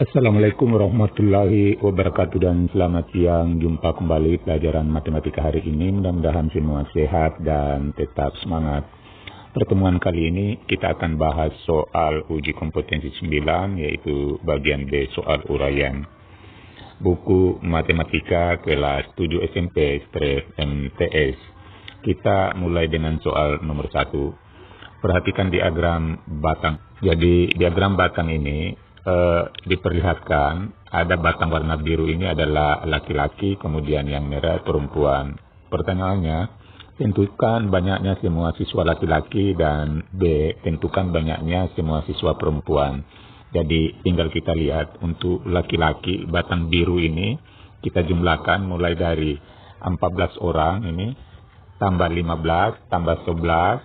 Assalamualaikum warahmatullahi wabarakatuh dan selamat siang. Jumpa kembali pelajaran matematika hari ini. Mudah-mudahan semua sehat dan tetap semangat. Pertemuan kali ini kita akan bahas soal uji kompetensi 9, yaitu bagian B, soal uraian. Buku matematika kelas 7 SMP/MTS. Kita mulai dengan soal nomor 1. Perhatikan diagram batang. Jadi diagram batang ini diperlihatkan ada batang warna biru ini adalah laki-laki, kemudian yang merah perempuan. Pertanyaannya, tentukan banyaknya semua siswa laki-laki, dan B, tentukan banyaknya semua siswa perempuan. Jadi tinggal kita lihat untuk laki-laki batang biru ini kita jumlahkan mulai dari 14 orang ini, tambah 15, tambah 11,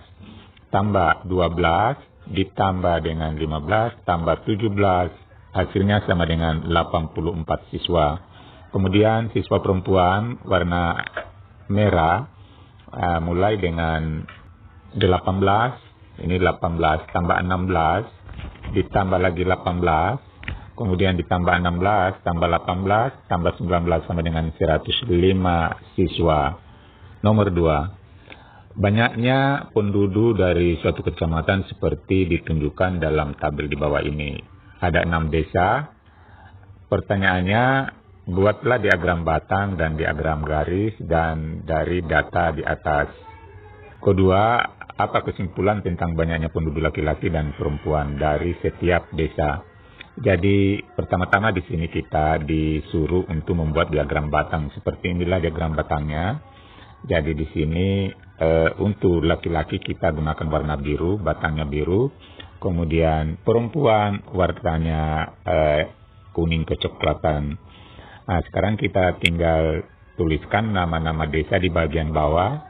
tambah 12, ditambah dengan 15, tambah 17, hasilnya sama dengan 84 siswa. Kemudian siswa perempuan warna merah, mulai dengan 18, ini 18, tambah 16, ditambah lagi 18, kemudian ditambah 16, tambah 18, tambah 19, sama dengan 105 siswa. Nomor 2. Banyaknya penduduk dari suatu kecamatan seperti ditunjukkan dalam tabel di bawah ini. Ada 6 desa. Pertanyaannya, buatlah diagram batang dan diagram garis dan dari data di atas. Kedua, apa kesimpulan tentang banyaknya penduduk laki-laki dan perempuan dari setiap desa? Jadi pertama-tama di sini kita disuruh untuk membuat diagram batang. Seperti inilah diagram batangnya. Jadi di sini untuk laki-laki kita gunakan warna biru, batangnya biru. Kemudian perempuan warnanya kuning kecoklatan. Nah, sekarang kita tinggal tuliskan nama-nama desa di bagian bawah.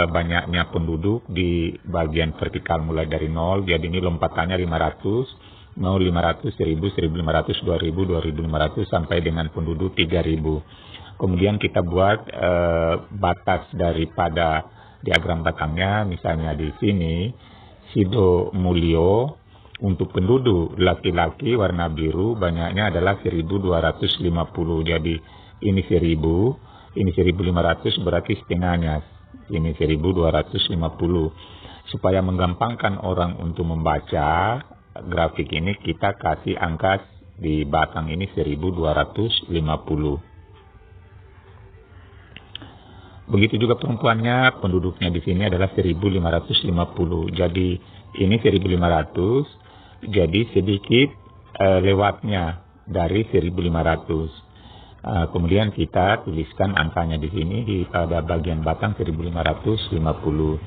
Banyaknya penduduk di bagian vertikal mulai dari 0. Jadi ini lompatannya 500, 0, 500, 1000, 1500, 2000, 2500 sampai dengan penduduk 3000. Kemudian kita buat batas daripada diagram batangnya. Misalnya di sini Sido Mulyo untuk penduduk laki-laki warna biru banyaknya adalah 1250. Jadi ini 1000, ini 1500, berarti setengahnya. Ini 1250. Supaya menggampangkan orang untuk membaca grafik ini, kita kasih angka di batang ini 1250. Begitu juga perempuannya, penduduknya di sini adalah 1550. Jadi ini 1500, jadi sedikit lewatnya dari 1500. Kemudian kita tuliskan angkanya di sini pada bagian batang 1550.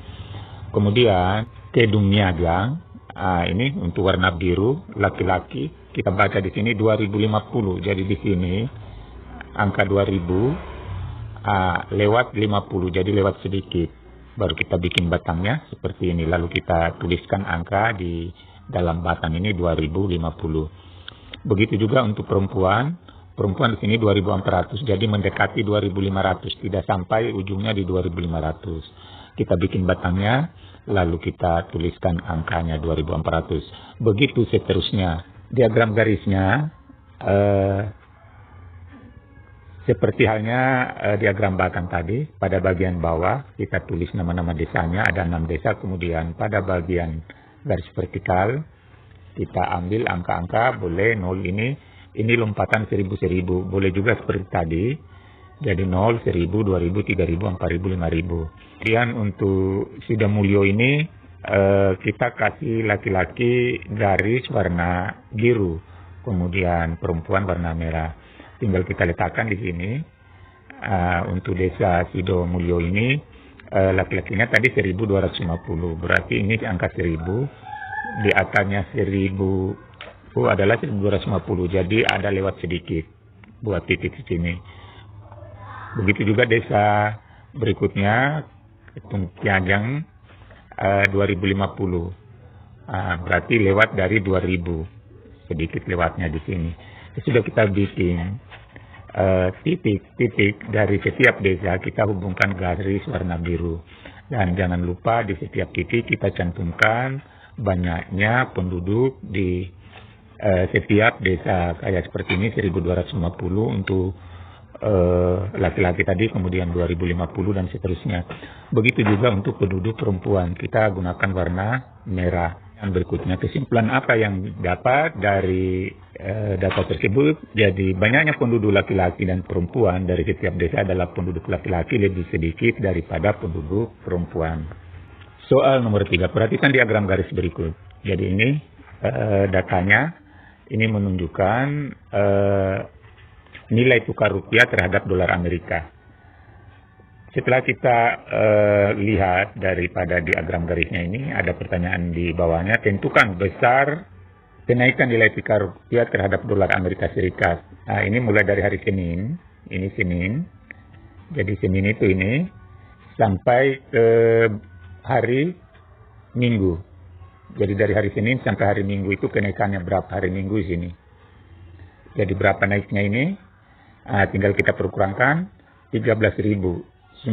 Kemudian kedung niagang, ini untuk warna biru laki-laki, kita baca di sini 2050. Jadi di sini angka 2000 lewat 50, jadi lewat sedikit. Baru kita bikin batangnya seperti ini, lalu kita tuliskan angka di dalam batang ini 2050. Begitu juga untuk perempuan di sini 2400, jadi mendekati 2500, tidak sampai ujungnya di 2500. Kita bikin batangnya, lalu kita tuliskan angkanya 2400. Begitu seterusnya. Diagram garisnya seperti halnya diagram batang tadi, pada bagian bawah kita tulis nama-nama desanya, ada 6 desa. Kemudian pada bagian garis vertikal kita ambil angka-angka, boleh 0 ini lompatan 1000, boleh juga seperti tadi. Jadi 0, 1000, 2000, 3000, 4000, 5000. Kemudian untuk Sido Mulyo ini kita kasih laki-laki garis warna biru, kemudian perempuan warna merah. Tinggal kita letakkan di sini. Untuk desa Sido Mulyo ini laki-lakinya tadi 1250, berarti ini angka 1000, di atasnya 1000 adalah 1250, jadi ada lewat sedikit buat titik di sini. Begitu juga desa berikutnya Kedung Niagang 2050, berarti lewat dari 2000, sedikit lewatnya di sini. Sudah kita bikin titik-titik dari setiap desa, kita hubungkan garis warna biru. Dan jangan lupa di setiap titik kita cantumkan banyaknya penduduk di Setiap desa kayak seperti ini 1.250 untuk laki-laki tadi, kemudian 2.050 dan seterusnya. Begitu juga untuk penduduk perempuan, kita gunakan warna merah. Yang berikutnya, kesimpulan apa yang dapat dari data tersebut? Jadi banyaknya penduduk laki-laki dan perempuan dari setiap desa adalah penduduk laki-laki lebih sedikit daripada penduduk perempuan. Soal nomor 3, perhatikan diagram garis berikut. Jadi ini datanya. Ini menunjukkan nilai tukar rupiah terhadap dolar Amerika. Setelah kita lihat daripada diagram garisnya ini, ada pertanyaan di bawahnya. Tentukan besar kenaikan nilai tukar rupiah terhadap dolar Amerika Serikat. Nah, ini mulai dari hari Senin. Ini Senin. Jadi Senin itu ini sampai ke hari Minggu. Jadi dari hari Senin sampai hari Minggu itu kenaikannya berapa hari Minggu di sini. Jadi berapa naiknya ini? Tinggal kita perkurangkan 13.990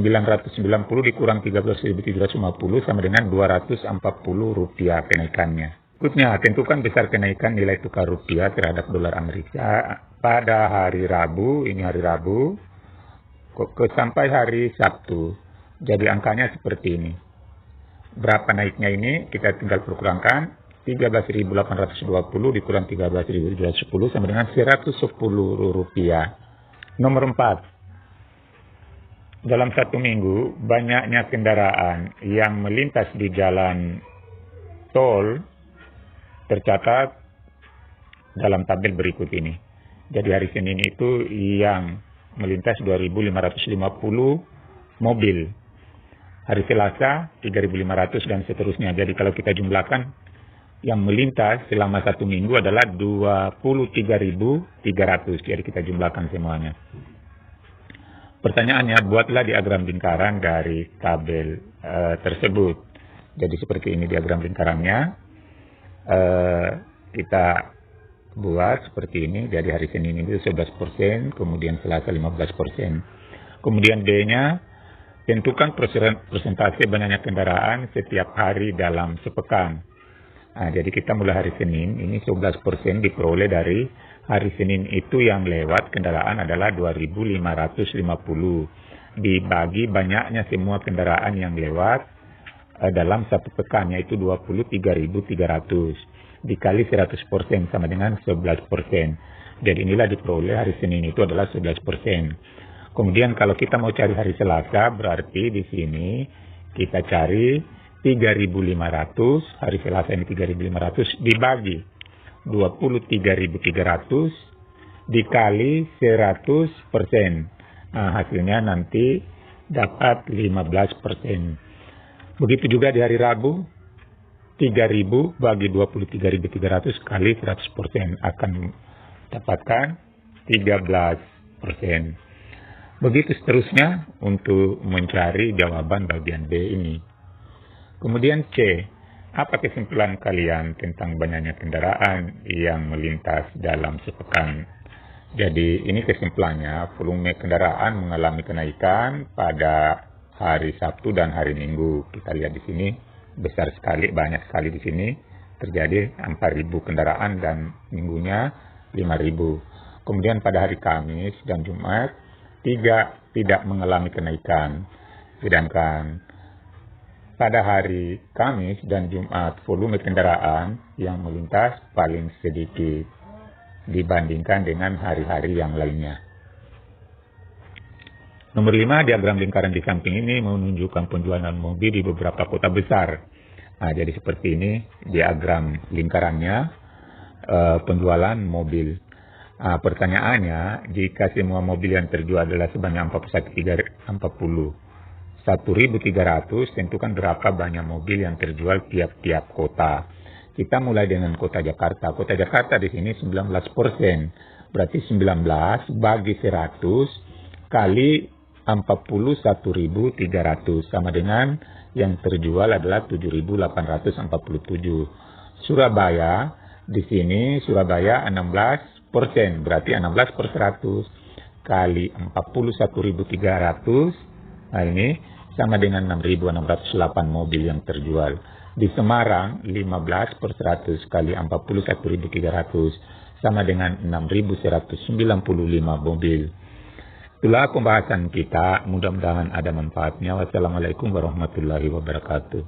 dikurang 13.750 sama dengan 240 rupiah kenaikannya. Berikutnya, tentukan besar kenaikan nilai tukar rupiah terhadap dolar Amerika pada hari Rabu, ini hari Rabu, sampai hari Sabtu. Jadi angkanya seperti ini. Berapa naiknya ini? Kita tinggal perkurangkan 13.820 dikurang 13.710 sama dengan 110 rupiah. Nomor 4. Dalam satu minggu, banyaknya kendaraan yang melintas di jalan tol tercatat dalam tabel berikut ini. Jadi hari Senin itu yang melintas 2.550 mobil. Hari Selasa 3.500 dan seterusnya. Jadi kalau kita jumlahkan, yang melintas selama satu minggu adalah 23.300. Jadi kita jumlahkan semuanya. Pertanyaannya, buatlah diagram lingkaran dari tabel tersebut. Jadi seperti ini diagram lingkarannya. Kita buat seperti ini. Jadi hari Senin itu 11%, kemudian Selasa 15%. Kemudian D-nya, tentukan persentase banyaknya kendaraan setiap hari dalam sepekan. Jadi kita mulai hari Senin, ini 11% diperoleh dari hari Senin itu yang lewat kendaraan adalah 2.550. Dibagi banyaknya semua kendaraan yang lewat dalam satu pekan, yaitu 23.300. Dikali 100% sama dengan 11%. Jadi inilah diperoleh hari Senin itu adalah 11%. Kemudian kalau kita mau cari hari Selasa, berarti di sini kita cari 3.500, hari Selasa ini 3.500 dibagi 23.300 dikali 100%. Hasilnya nanti dapat 15%. Begitu juga di hari Rabu, 3.000 bagi 23.300 kali 100% akan dapatkan 13%. Begitu seterusnya untuk mencari jawaban bagian B ini. Kemudian C, apa kesimpulan kalian tentang banyaknya kendaraan yang melintas dalam sepekan? Jadi ini kesimpulannya, volume kendaraan mengalami kenaikan pada hari Sabtu dan hari Minggu. Kita lihat di sini besar sekali, banyak sekali di sini terjadi 4.000 kendaraan dan minggunya 5.000. Kemudian pada hari Kamis dan Jumat tidak mengalami kenaikan. Sedangkan pada hari Kamis dan Jumat volume kendaraan yang melintas paling sedikit dibandingkan dengan hari-hari yang lainnya. Nomor 5, diagram lingkaran di samping ini menunjukkan penjualan mobil di beberapa kota besar. Jadi seperti ini diagram lingkarannya, penjualan mobil. Pertanyaannya, jika semua mobil yang terjual adalah sebanyak 41.300, tentukan berapa banyak mobil yang terjual tiap-tiap kota. Kita mulai dengan kota Jakarta. Kota Jakarta di sini 19%. Berarti 19 bagi 100 kali 41.300 sama dengan yang terjual adalah 7.847. Surabaya di sini Surabaya 16%, berarti 16 per 100 kali 41.300. Nah ini sama dengan 6.608 mobil yang terjual. Di Semarang 15 per 100 kali 41.300 sama dengan 6.195 mobil. Itulah pembahasan kita, mudah-mudahan ada manfaatnya. Wassalamualaikum warahmatullahi wabarakatuh.